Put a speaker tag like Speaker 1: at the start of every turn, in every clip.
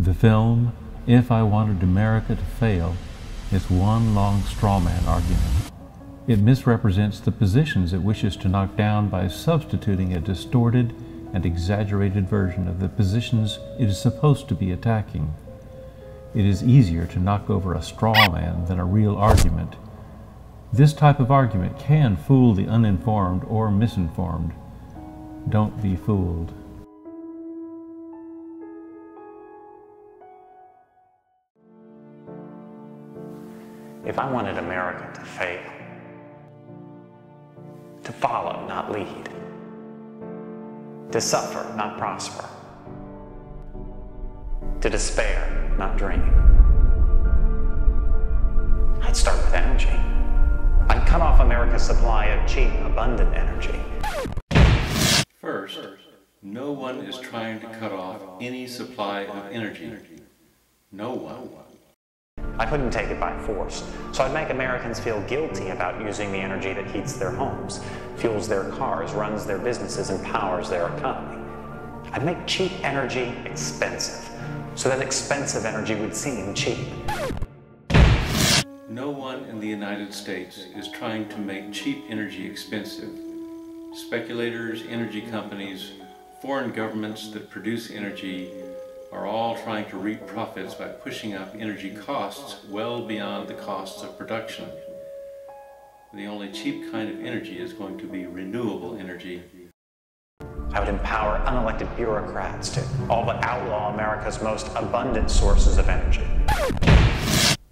Speaker 1: The film, If I Wanted America to Fail, is one long straw man argument. It misrepresents the positions it wishes to knock down by substituting a distorted and exaggerated version of the positions it is supposed to be attacking. It is easier to knock over a straw man than a real argument. This type of argument can fool the uninformed or misinformed. Don't be fooled.
Speaker 2: If I wanted America to fail, to follow, not lead, to suffer, not prosper, to despair, not dream, I'd start with energy. I'd cut off America's supply of cheap, abundant energy.
Speaker 3: First, no one is trying to cut off any supply of energy. No one.
Speaker 2: I couldn't take it by force, so I'd make Americans feel guilty about using the energy that heats their homes, fuels their cars, runs their businesses, and powers their economy. I'd make cheap energy expensive, so that expensive energy would seem cheap.
Speaker 3: No one in the United States is trying to make cheap energy expensive. Speculators, energy companies, foreign governments that produce energy are all trying to reap profits by pushing up energy costs well beyond the costs of production. The only cheap kind of energy is going to be renewable energy.
Speaker 2: I would empower unelected bureaucrats to all but outlaw America's most abundant sources of energy.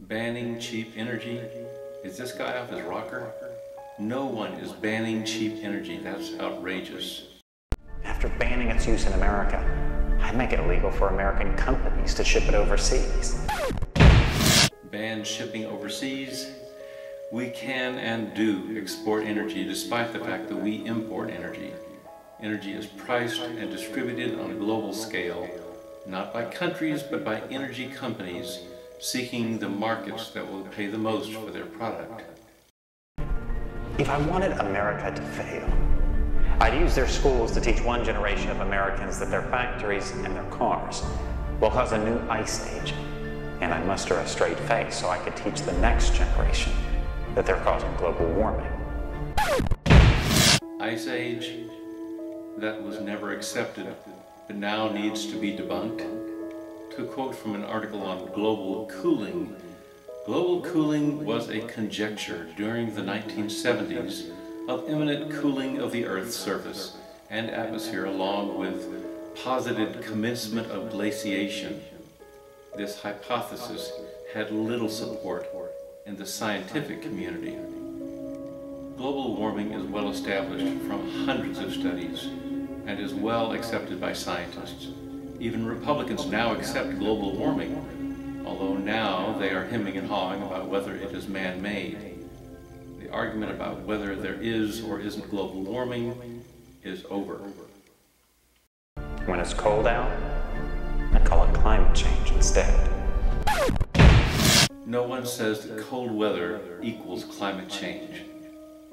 Speaker 3: Banning cheap energy? Is this guy off his rocker? No one is banning cheap energy. That's outrageous.
Speaker 2: After banning its use in America, I'd make it illegal for American companies to ship it overseas.
Speaker 3: Ban shipping overseas? We can and do export energy despite the fact that we import energy. Energy is priced and distributed on a global scale, not by countries but by energy companies seeking the markets that will pay the most for their product.
Speaker 2: If I wanted America to fail, I'd use their schools to teach one generation of Americans that their factories and their cars will cause a new ice age, and I'd muster a straight face so I could teach the next generation that they're causing global warming.
Speaker 3: Ice age? That was never accepted, but now needs to be debunked. To quote from an article on global cooling was a conjecture during the 1970s of imminent cooling of the Earth's surface and atmosphere, along with posited commencement of glaciation. This hypothesis had little support in the scientific community. Global warming is well established from hundreds of studies and is well accepted by scientists. Even Republicans now accept global warming, although now they are hemming and hawing about whether it is man-made. The argument about whether there is or isn't global warming is over.
Speaker 2: When it's cold out, I call it climate change instead.
Speaker 3: No one says that cold weather equals climate change.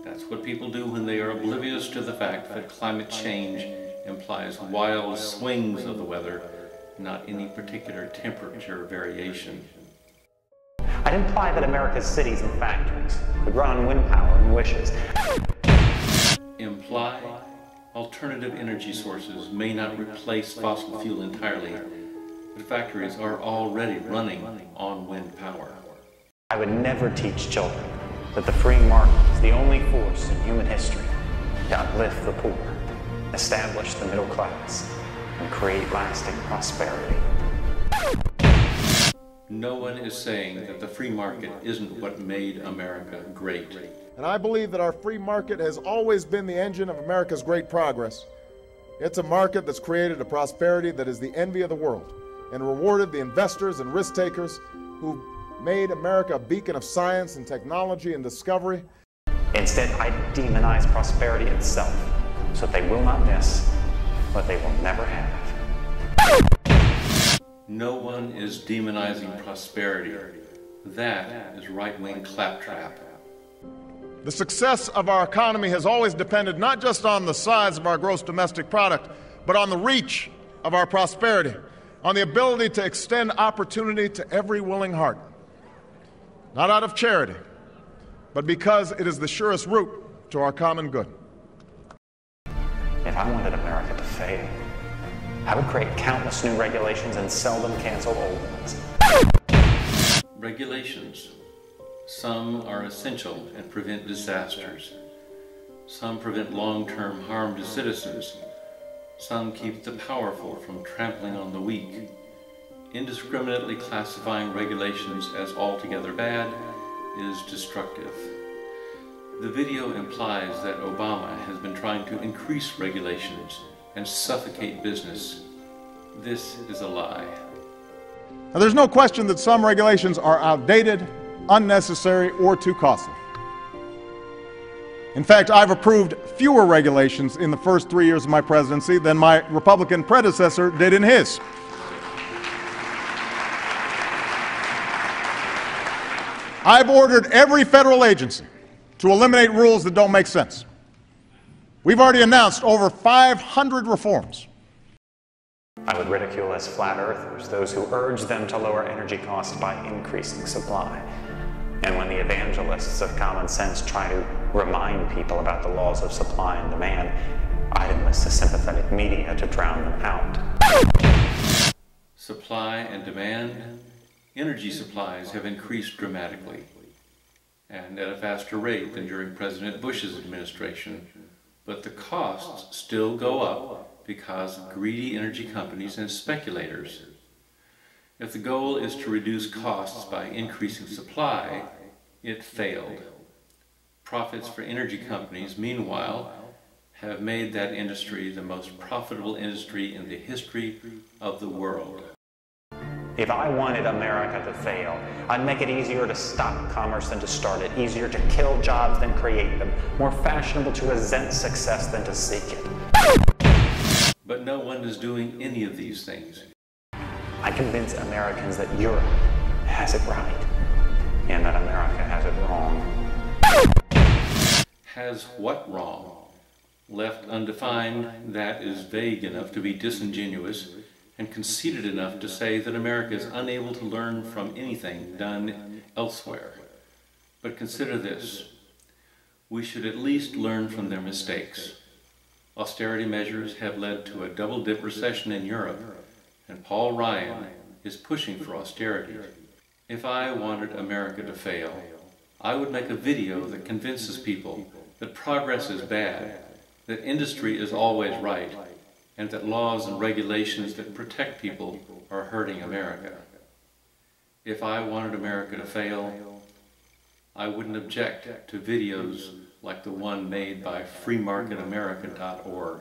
Speaker 3: That's what people do when they are oblivious to the fact that climate change implies wild swings of the weather, not any particular temperature variation.
Speaker 2: I'd imply that America's cities and factories could run on wind power and wishes.
Speaker 3: Imply alternative energy sources may not replace fossil fuel entirely, but factories are already running on wind power.
Speaker 2: I would never teach children that the free market is the only force in human history to uplift the poor, establish the middle class, and create lasting prosperity.
Speaker 3: No one is saying that the free market isn't what made America great.
Speaker 4: And I believe that our free market has always been the engine of America's great progress. It's a market that's created a prosperity that is the envy of the world and rewarded the investors and risk takers who made America a beacon of science and technology and discovery.
Speaker 2: Instead, I demonize prosperity itself so that they will not miss what they will never have.
Speaker 3: No one is demonizing prosperity. That is right-wing claptrap.
Speaker 4: The success of our economy has always depended not just on the size of our gross domestic product, but on the reach of our prosperity. on the ability to extend opportunity to every willing heart, not out of charity, but because it is the surest route to our common good.
Speaker 2: If I wanted America to fail, I would create countless new regulations and seldom cancel old ones.
Speaker 3: Regulations. Some are essential and prevent disasters. Some prevent long-term harm to citizens. Some keep the powerful from trampling on the weak. Indiscriminately classifying regulations as altogether bad is destructive. The video implies that Obama has been trying to increase regulations and suffocate business. This is a lie.
Speaker 4: Now, there's no question that some regulations are outdated, unnecessary, or too costly. In fact, I've approved fewer regulations in the first 3 years of my presidency than my Republican predecessor did in his. I've ordered every federal agency to eliminate rules that don't make sense. We've already announced over 500 reforms.
Speaker 2: I would ridicule as flat earthers those who urge them to lower energy costs by increasing supply. And when the evangelists of common sense try to remind people about the laws of supply and demand, I'd enlist the sympathetic media to drown them out.
Speaker 3: Supply and demand. Energy supplies have increased dramatically, and at a faster rate than during President Bush's administration, but the costs still go up because of greedy energy companies and speculators. If the goal is to reduce costs by increasing supply, it failed. Profits for energy companies, meanwhile, have made that industry the most profitable industry in the history of the world.
Speaker 2: If I wanted America to fail, I'd make it easier to stop commerce than to start it, easier to kill jobs than create them, more fashionable to resent success than to seek it.
Speaker 3: But no one is doing any of these things.
Speaker 2: I convince Americans that Europe has it right, and that America has it wrong.
Speaker 3: Has what wrong? Left undefined, that is vague enough to be disingenuous, and conceited enough to say that America is unable to learn from anything done elsewhere. But consider this. We should at least learn from their mistakes. Austerity measures have led to a double-dip recession in Europe, and Paul Ryan is pushing for austerity. If I wanted America to fail, I would make a video that convinces people that progress is bad, that industry is always right, and that laws and regulations that protect people are hurting America. If I wanted America to fail, I wouldn't object to videos like the one made by freemarketamerica.org.